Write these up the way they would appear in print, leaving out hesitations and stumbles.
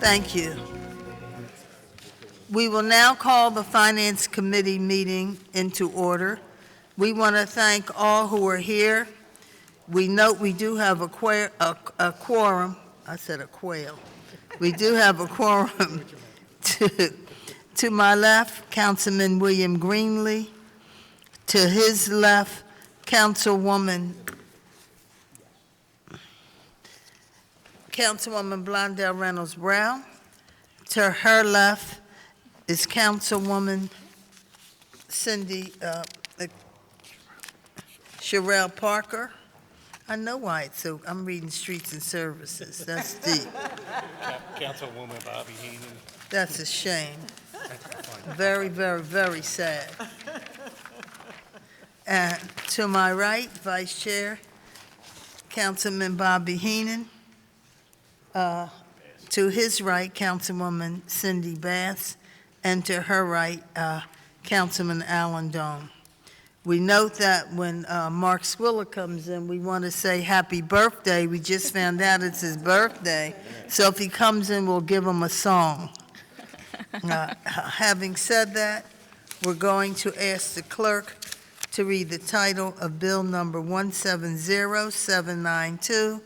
Thank you. We will now call the Finance Committee meeting into order. We want to thank all who are here. We note we do have a quorum. I said a quail. We do have a quorum. To my left, Councilman William Greenlee. To his left, Councilwoman Blondell Reynolds Brown. To her left is Councilwoman Cindy Sherelle Parker. I know why it's so. I'm reading Streets and Services. That's deep. Councilwoman Bobby Henon. That's a shame. Very, very, very sad. And to my right, Vice Chair, Councilman Bobby Henon. To his right, Councilwoman Cindy Bass. And to her right, Councilman Alan Doan. We note that when Mark Swiller comes in, we want to say happy birthday. We just found out it's his birthday. So if he comes in, we'll give him a song. Having said that, we're going to ask the clerk to read the title of Bill number 170792,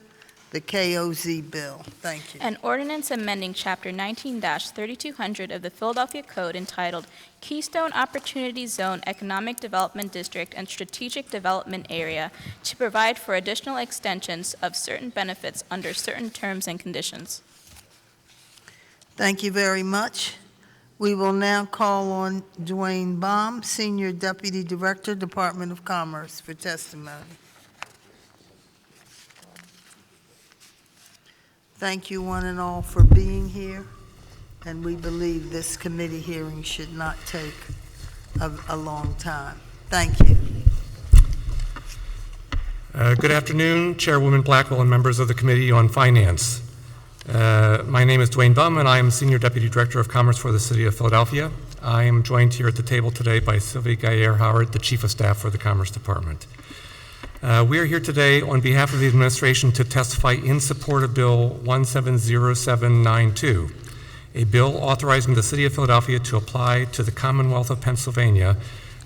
the KOZ bill. Thank you. An ordinance amending Chapter 19-3200 of the Philadelphia Code entitled Keystone Opportunity Zone Economic Development District and Strategic Development Area to provide for additional extensions of certain benefits under certain terms and conditions. Thank you very much. We will now call on Dwayne Baum, Senior Deputy Director, Department of Commerce, for testimony. Thank you one and all for being here, and we believe this committee hearing should not take a long time. Thank you. Good afternoon, Chairwoman Blackwell and members of the Committee on Finance. My name is Dwayne Bum, and I am Senior Deputy Director of Commerce for the City of Philadelphia. I am joined here at the table today by Sylvia Gaillard-Howard, the Chief of Staff for the Commerce Department. We are here today on behalf of the administration to testify in support of Bill 170792, a bill authorizing the City of Philadelphia to apply to the Commonwealth of Pennsylvania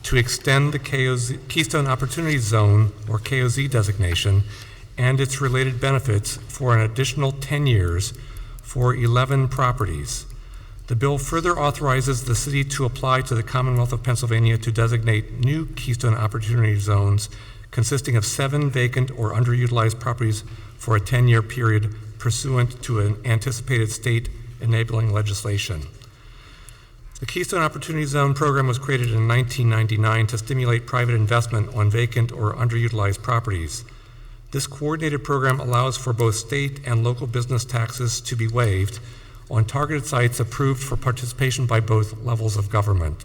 to extend the Keystone Opportunity Zone, or KOZ designation, and its related benefits for an additional 10 years for 11 properties. The bill further authorizes the city to apply to the Commonwealth of Pennsylvania to designate new Keystone Opportunity Zones consisting of 7 vacant or underutilized properties for a 10-year period pursuant to an anticipated state enabling legislation. The Keystone Opportunity Zone program was created in 1999 to stimulate private investment on vacant or underutilized properties. This coordinated program allows for both state and local business taxes to be waived on targeted sites approved for participation by both levels of government.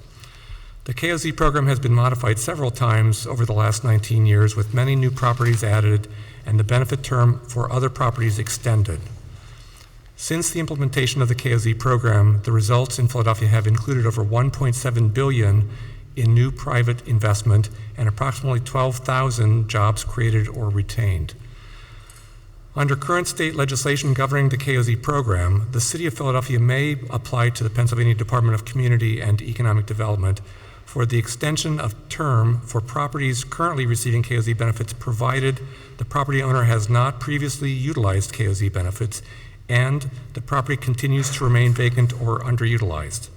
The KOZ program has been modified several times over the last 19 years, with many new properties added and the benefit term for other properties extended. Since the implementation of the KOZ program, the results in Philadelphia have included over $1.7 billion in new private investment and approximately 12,000 jobs created or retained. Under current state legislation governing the KOZ program, the City of Philadelphia may apply to the Pennsylvania Department of Community and Economic Development for the extension of term for properties currently receiving KOZ benefits, provided the property owner has not previously utilized KOZ benefits and the property continues to remain vacant or underutilized.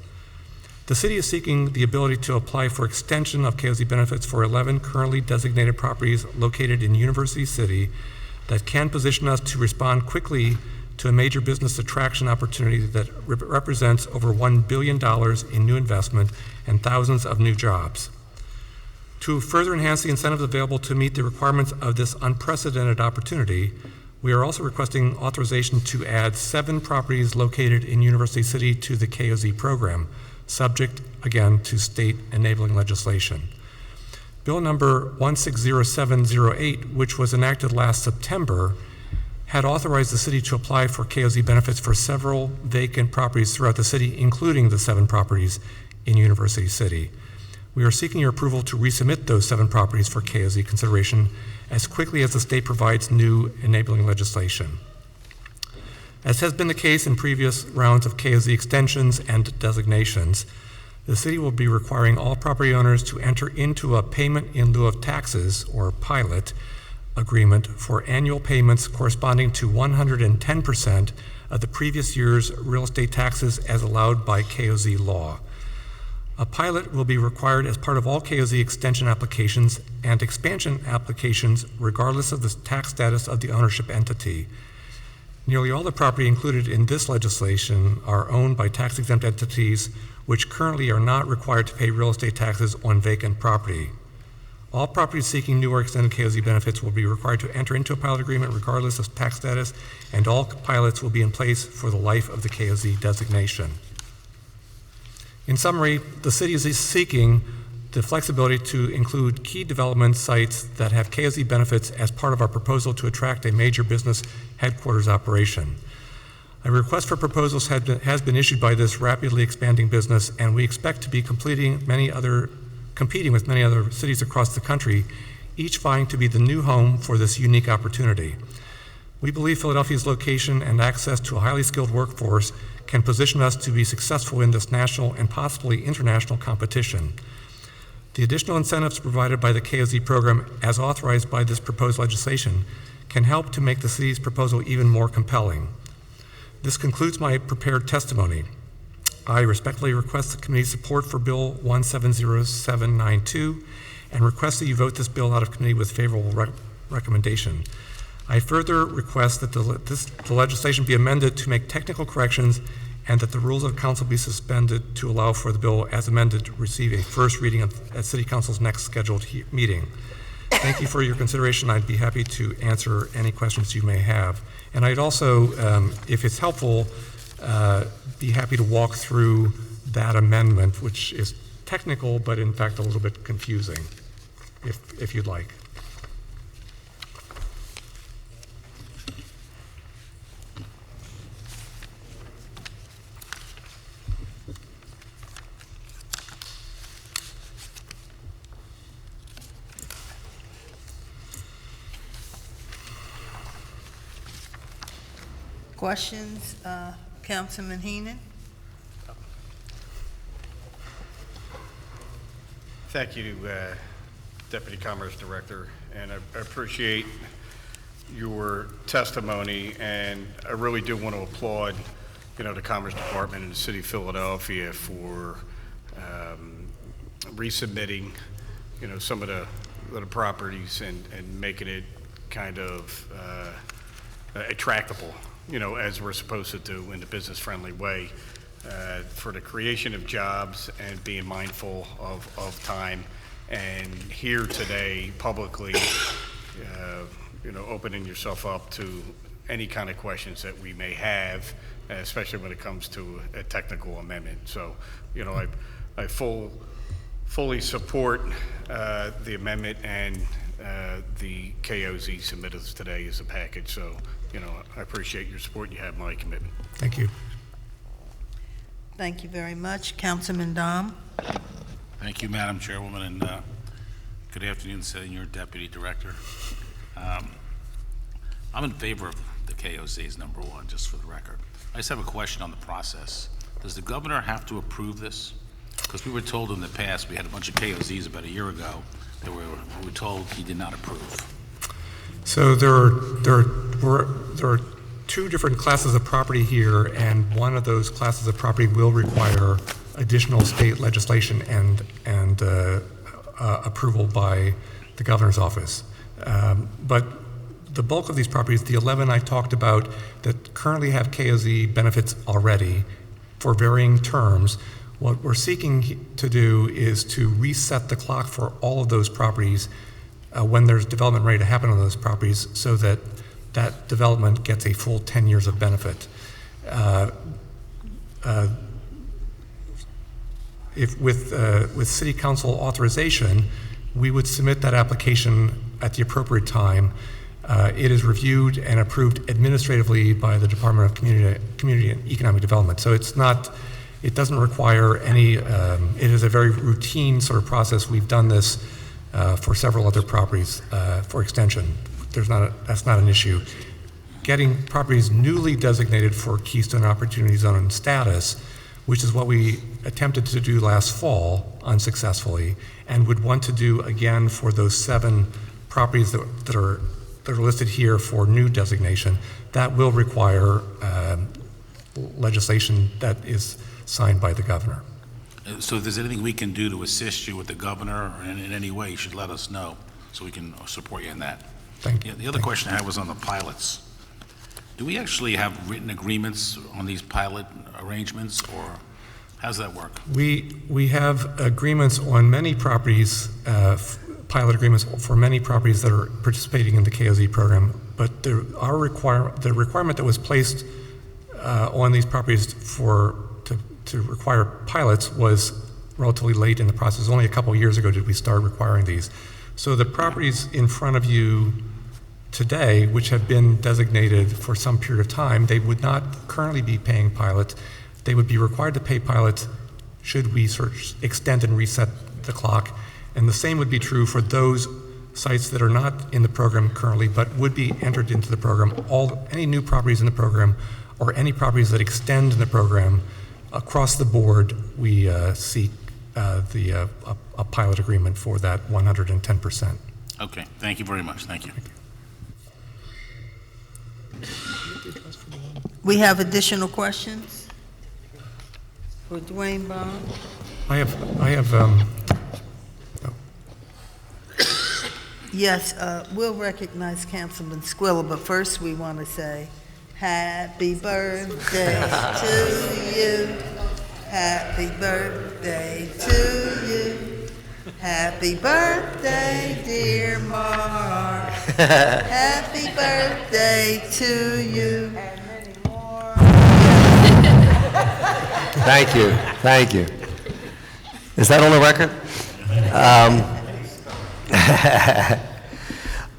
The city is seeking the ability to apply for extension of KOZ benefits for 11 currently designated properties located in University City that can position us to respond quickly to a major business attraction opportunity that represents over $1 billion in new investment and thousands of new jobs. To further enhance the incentives available to meet the requirements of this unprecedented opportunity, we are also requesting authorization to add 7 properties located in University City to the KOZ program, subject, again, to state enabling legislation. Bill number 160708, which was enacted last September, had authorized the city to apply for KOZ benefits for several vacant properties throughout the city, including the 7 properties in University City. We are seeking your approval to resubmit those 7 properties for KOZ consideration as quickly as the state provides new enabling legislation. As has been the case in previous rounds of KOZ extensions and designations, the city will be requiring all property owners to enter into a payment in lieu of taxes, or pilot, agreement for annual payments corresponding to 110% of the previous year's real estate taxes as allowed by KOZ law. A pilot will be required as part of all KOZ extension applications and expansion applications regardless of the tax status of the ownership entity. Nearly all the property included in this legislation are owned by tax-exempt entities which currently are not required to pay real estate taxes on vacant property. All properties seeking new or extended KOZ benefits will be required to enter into a pilot agreement regardless of tax status, and all pilots will be in place for the life of the KOZ designation. In summary, the city is seeking the flexibility to include key development sites that have KOZ benefits as part of our proposal to attract a major business headquarters operation. A request for proposals has been issued by this rapidly expanding business, and we expect to be competing with many other cities across the country, each vying to be the new home for this unique opportunity. We believe Philadelphia's location and access to a highly skilled workforce can position us to be successful in this national and possibly international competition. The additional incentives provided by the KOZ program, as authorized by this proposed legislation, can help to make the city's proposal even more compelling. This concludes my prepared testimony. I respectfully request the committee's support for Bill 170792 and request that you vote this bill out of committee with favorable recommendation. I further request that the legislation be amended to make technical corrections and that the rules of council be suspended to allow for the bill as amended to receive a first reading at City Council's next scheduled meeting. Thank you for your consideration. I'd be happy to answer any questions you may have. And I'd also, if it's helpful, be happy to walk through that amendment, which is technical, but in fact a little bit confusing, if you'd like. Questions, Councilman Henon? Thank you, Deputy Commerce Director, and I appreciate your testimony, and I really do want to applaud, the Commerce Department and the City of Philadelphia for resubmitting, some of the properties and making it kind of attractable, as we're supposed to do in a business-friendly way, for the creation of jobs and being mindful of time. And here today, publicly, opening yourself up to any kind of questions that we may have, especially when it comes to a technical amendment. So, I fully support the amendment and the KOZ submitted today as a package. So, I appreciate your support. You have my commitment. Thank you. Thank you very much. Councilman Dom? Thank you, Madam Chairwoman, and good afternoon, Senior Deputy Director. I'm in favor of the KOZs, number one, just for the record. I just have a question on the process. Does the governor have to approve this? Because we were told in the past, we had a bunch of KOZs about a year ago, that we were told he did not approve. So there are two different classes of property here, and one of those classes of property will require additional state legislation and approval by the governor's office. But the bulk of these properties, the 11 I talked about that currently have KOZ benefits already for varying terms, what we're seeking to do is to reset the clock for all of those properties when there's development ready to happen on those properties, so that that development gets a full 10 years of benefit. If with City Council authorization, we would submit that application at the appropriate time. It is reviewed and approved administratively by the Department of Community and Economic Development. So it doesn't require any, it is a very routine sort of process. We've done this for several other properties for extension. That's not an issue. getting properties newly designated for Keystone Opportunity Zone status, which is what we attempted to do last fall unsuccessfully, and would want to do again for those 7 properties that are listed here for new designation. That will require legislation that is signed by the governor. So if there's anything we can do to assist you with the governor or in any way, you should let us know so we can support you in that. Thank you. The other question I had was on the pilots. Do we actually have written agreements on these pilot arrangements, or how does that work? We have agreements on many properties, pilot agreements for many properties that are participating in the KOZ program, but the requirement that was placed on these properties to require pilots was relatively late in the process. Only a couple of years ago did we start requiring these. So the properties in front of you today, which have been designated for some period of time, they would not currently be paying pilots. They would be required to pay pilots should we extend and reset the clock. And the same would be true for those sites that are not in the program currently, but would be entered into the program. Any new properties in the program, or any properties that extend in the program, across the board, we seek a pilot agreement for that 110%. Okay, thank you very much. Thank you. We have additional questions for Dwayne Bond? I have Yes, we'll recognize Councilman Squilla, but first we want to say, happy birthday to you. Happy birthday to you. Happy birthday, dear Mark. Happy birthday to you. And many more. Thank you, thank you. Is that on the record?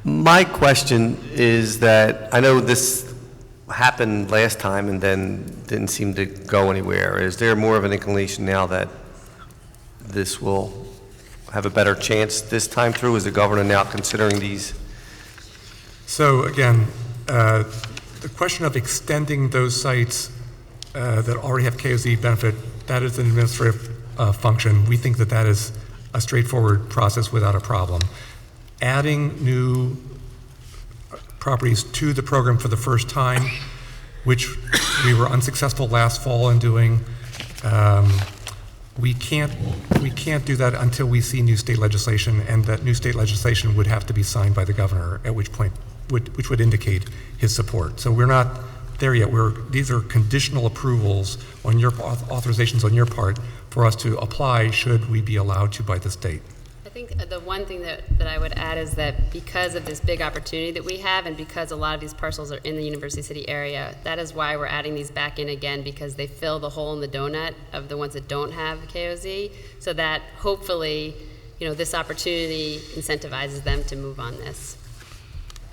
My question is that, I know this happened last time and then didn't seem to go anywhere. Is there more of an inclination now that this will have a better chance this time through? Is the governor now considering these? So again, the question of extending those sites that already have KOZ benefit, that is an administrative function. We think that is a straightforward process without a problem. Adding new properties to the program for the first time, which we were unsuccessful last fall in doing, we can't do that until we see new state legislation, and that new state legislation would have to be signed by the governor, at which point, which would indicate his support. So we're not there yet. These are conditional approvals on your authorizations on your part for us to apply should we be allowed to by the state. I think the one thing that I would add is that because of this big opportunity that we have, and because a lot of these parcels are in the University City area, that is why we're adding these back in again, because they fill the hole in the donut of the ones that don't have KOZ, so that hopefully, this opportunity incentivizes them to move on this.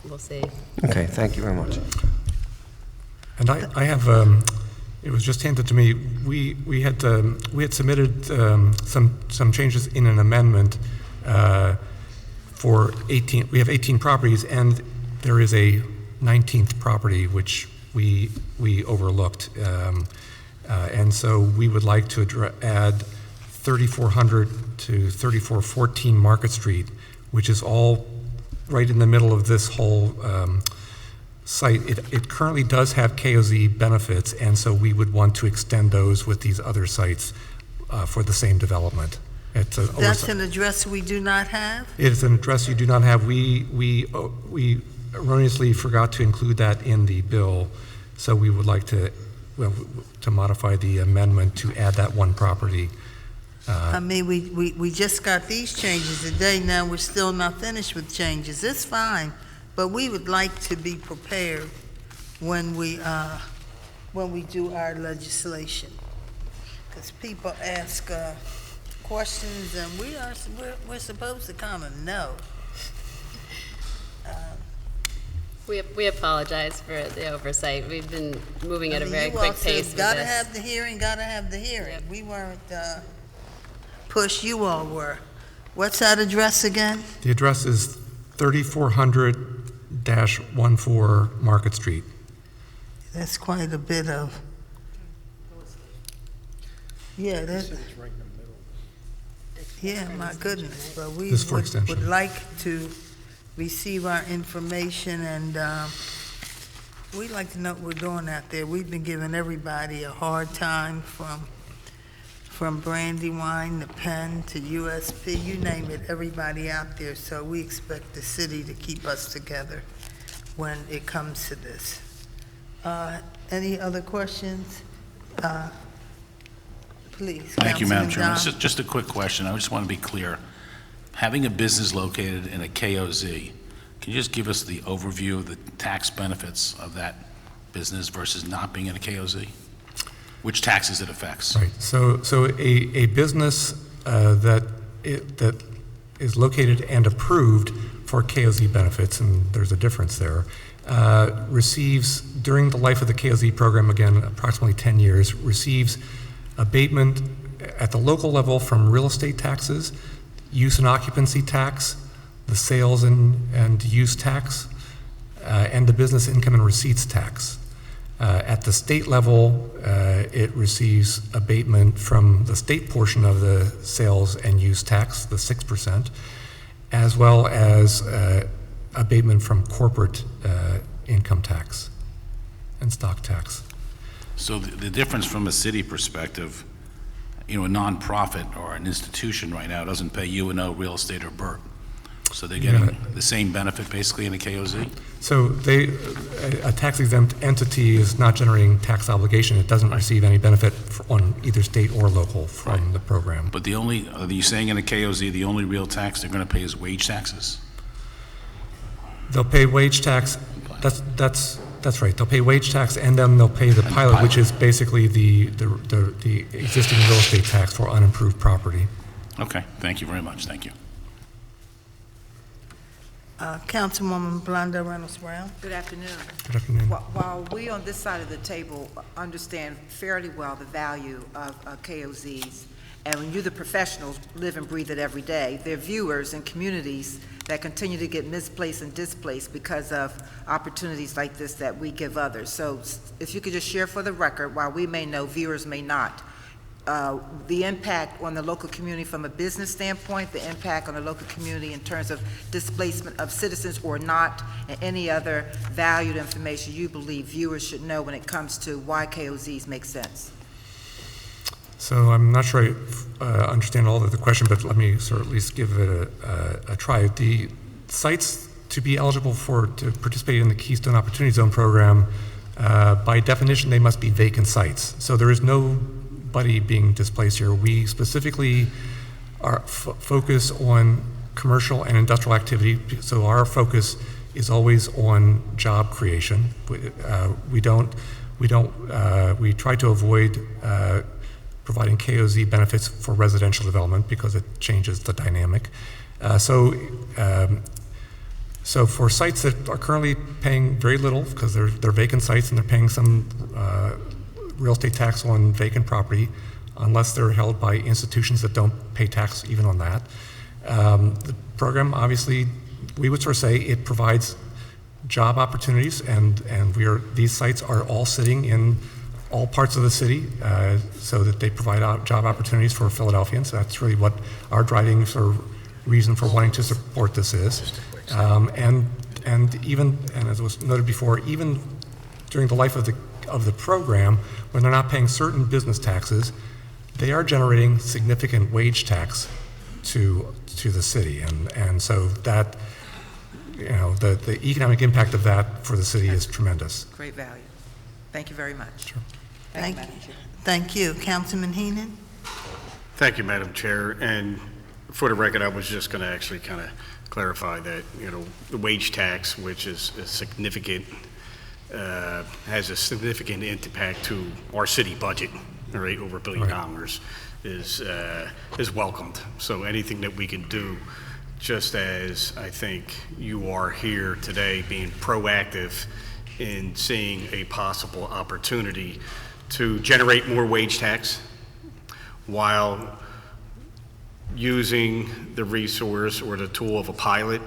We'll see. Okay, thank you very much. And I have, it was just handed to me, we had submitted some changes in an amendment for 18, we have 18 properties, and there is a 19th property which we overlooked. And so we would like to add 3400 to 3414 Market Street, which is all right in the middle of this whole site. It currently does have KOZ benefits, and so we would want to extend those with these other sites for the same development. That's an address we do not have? It is an address you do not have. We erroneously forgot to include that in the bill, so we would like to modify the amendment to add that one property. I mean, we just got these changes today. Now we're still not finished with changes. It's fine, but we would like to be prepared when we do our legislation, because people ask questions, and we're supposed to kind of know. We apologize for the oversight. We've been moving at a very quick pace with Gotta this. have the hearing, gotta have the hearing. Yep. We weren't pushed, you all were. What's that address again? The address is 3400-14 Market Street. That's quite a bit of, yeah, that, yeah, my goodness, but we This for extension. would like to receive our information, and we'd like to know what we're doing out there. We've been giving everybody a hard time, from Brandywine to Penn to USP, you name it, everybody out there, so we expect the city to keep us together when it comes to this. Any other questions? Please, Thank you, Madam Councilman Chairman. John. Just a quick question. I just want to be clear. Having a business located in a KOZ, can you just give us the overview of the tax benefits of that business versus not being in a KOZ? Which taxes it affects? Right, so a business that is located and approved for KOZ benefits, and there's a difference there, receives, during the life of the KOZ program, again, approximately 10 years, receives abatement at the local level from real estate taxes, use and occupancy tax, the sales and use tax, and the business income and receipts tax. At the state level, it receives abatement from the state portion of the sales and use tax, the 6%, as well as abatement from corporate income tax and stock tax. So the difference from a city perspective, a nonprofit or an institution right now doesn't pay UNO, real estate, or BERT. So they're getting the same benefit basically in a KOZ? So a tax-exempt entity is not generating tax obligation. It doesn't receive any benefit on either state or local from the program. But are you saying in a KOZ, the only real tax they're going to pay is wage taxes? They'll pay wage tax. That's right. They'll pay wage tax, and then they'll pay the pilot, which is basically the existing real estate tax for unimproved property. Okay, thank you very much. Thank you. Councilwoman Blonda Reynolds Brown. Good afternoon. Good afternoon. While we on this side of the table understand fairly well the value of KOZs, and when you, the professionals, live and breathe it every day, there are viewers and communities that continue to get misplaced and displaced because of opportunities like this that we give others. So if you could just share for the record, while we may know, viewers may not, the impact on the local community from a business standpoint, the impact on the local community in terms of displacement of citizens or not, and any other valued information you believe viewers should know when it comes to why KOZs make sense. So I'm not sure I understand all of the question, but let me sort of at least give it a try. The sites to be eligible to participate in the Keystone Opportunity Zone program, by definition, they must be vacant sites. So there is nobody being displaced here. We specifically focus on commercial and industrial activity, so our focus is always on job creation. We try to avoid providing KOZ benefits for residential development because it changes the dynamic. So for sites that are currently paying very little because they're vacant sites and they're paying some real estate tax on vacant property, unless they're held by institutions that don't pay tax even on that. The program, obviously, we would sort of say it provides job opportunities, and these sites are all sitting in all parts of the city, so that they provide job opportunities for Philadelphians. That's really what our driving sort of reason for wanting to support this is. And as was noted before, even during the life of the program, when they're not paying certain business taxes, they are generating significant wage tax to the city, and so that, the economic impact of that for the city is tremendous. Great value. Thank you very much. Sure. Thank you, Madam Chair. Thank you. Councilman Henon? Thank you, Madam Chair. And for the record, I was just going to actually kind of clarify that, the wage tax, which is a significant, has a significant impact to our city budget, all right, over $1 billion, is welcomed. So anything that we can do, just as I think you are here today being proactive in seeing a possible opportunity to generate more wage tax while using the resource or the tool of a pilot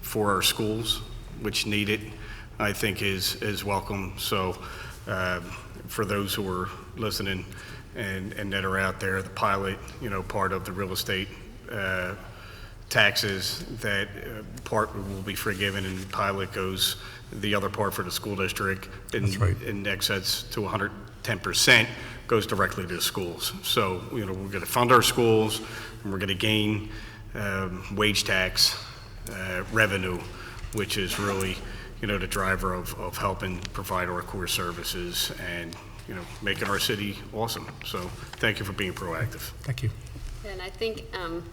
for our schools, which need it, I think is welcome. So For those who are listening and that are out there, the pilot, part of the real estate taxes, that part will be forgiven, and pilot goes, the other part for the school district That's right. in excess to 110% goes directly to the schools. So, we're going to fund our schools, and we're going to gain wage tax revenue, which is really, the driver of helping provide our core services and, making our city awesome. So thank you for being proactive. Thank you. And I think,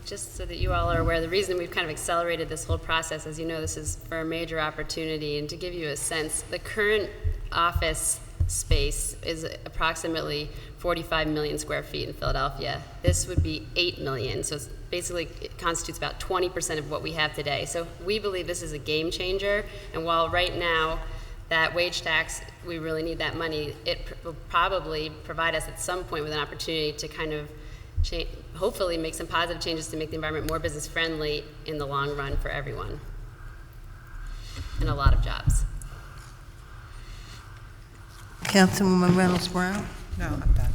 just so that you all are aware, the reason we've kind of accelerated this whole process, as you know, this is for a major opportunity, and to give you a sense, the current office space is approximately 45 million square feet in Philadelphia. This would be 8 million, so it's basically, it constitutes about 20% of what we have today. So we believe this is a game changer, and while right now, that wage tax, we really need that money, it will probably provide us at some point with an opportunity to kind of hopefully make some positive changes to make the environment more business friendly in the long run for everyone, and a lot of jobs. Councilwoman Reynolds Brown? No, I'm done.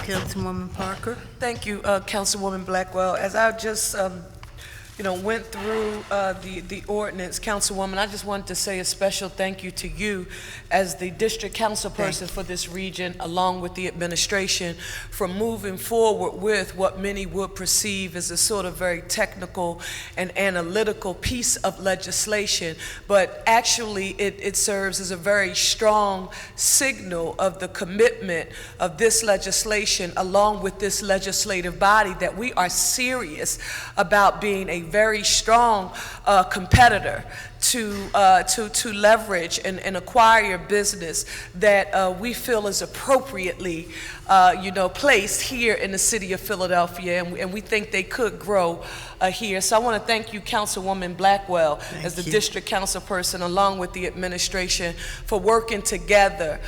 Councilwoman Parker? Thank you, Councilwoman Blackwell. As I just, went through the ordinance, Councilwoman, I just wanted to say a special thank you to you as the district council person for this region, along with the administration, for moving forward with what many would perceive as a sort of very technical and analytical piece of legislation, but actually it serves as a very strong signal of the commitment of this legislation, along with this legislative body, that we are serious about being a very strong competitor to leverage and acquire business that we feel is appropriately placed here in the city of Philadelphia, and we think they could grow here. So I want to thank you, Councilwoman Blackwell, as the district council person, along with the administration, for working together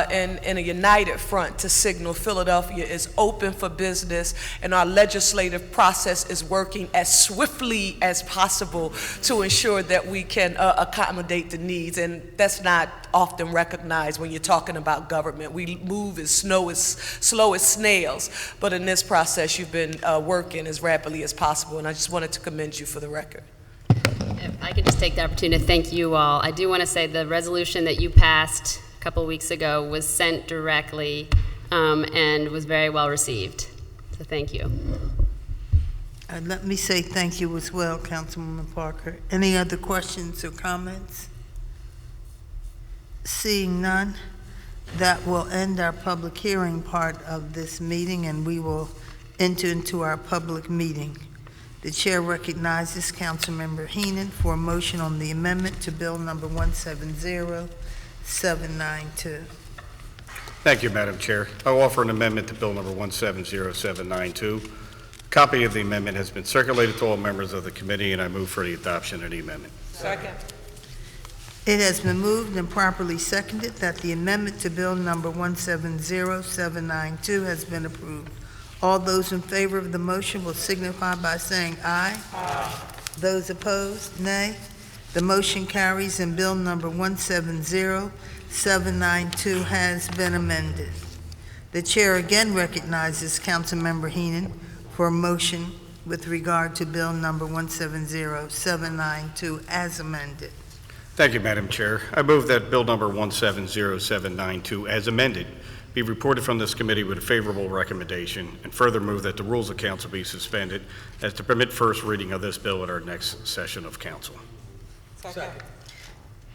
in a united front to signal Philadelphia is open for business, and our legislative process is working as swiftly as possible to ensure that we can accommodate the needs. And that's not often recognized when you're talking about government. We move as slow as snails, but in this process, you've been working as rapidly as possible, and I just wanted to commend you for the record. If I could just take the opportunity to thank you all. I do want to say the resolution that you passed a couple of weeks ago was sent directly and was very well received. So thank you. Let me say thank you as well, Councilwoman Parker. Any other questions or comments? Seeing none, that will end our public hearing part of this meeting, and we will enter into our public meeting. The chair recognizes Councilmember Henon for a motion on the amendment to Bill number 170792. Thank you, Madam Chair. I will offer an amendment to Bill number 170792. A copy of the amendment has been circulated to all members of the committee, and I move for the adoption of the amendment. Second. It has been moved and properly seconded that the amendment to Bill number 170792 has been approved. All those in favor of the motion will signify by saying aye. Aye. Those opposed, nay. The motion carries, and Bill number 170792 has been amended. The chair again recognizes Councilmember Henon for a motion with regard to Bill number 170792 as amended. Thank you, Madam Chair. I move that Bill number 170792 as amended be reported from this committee with a favorable recommendation, and further move that the rules of council be suspended as to permit first reading of this bill at our next session of council. Second.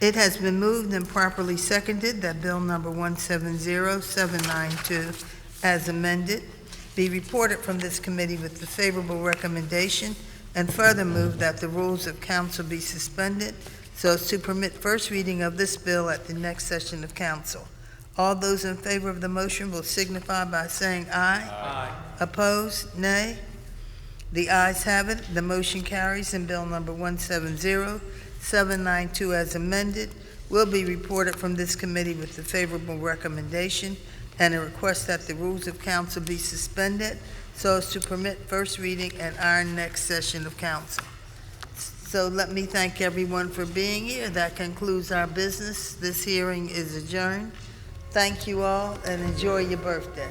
It has been moved and properly seconded that Bill number 170792 as amended be reported from this committee with the favorable recommendation, and further move that the rules of council be suspended so as to permit first reading of this bill at the next session of council. All those in favor of the motion will signify by saying aye. Aye. Opposed, nay. The ayes have it. The motion carries, and Bill number 170792 as amended will be reported from this committee with the favorable recommendation and a request that the rules of council be suspended so as to permit first reading at our next session of council. So let me thank everyone for being here. That concludes our business. This hearing is adjourned. Thank you all, and enjoy your birthday.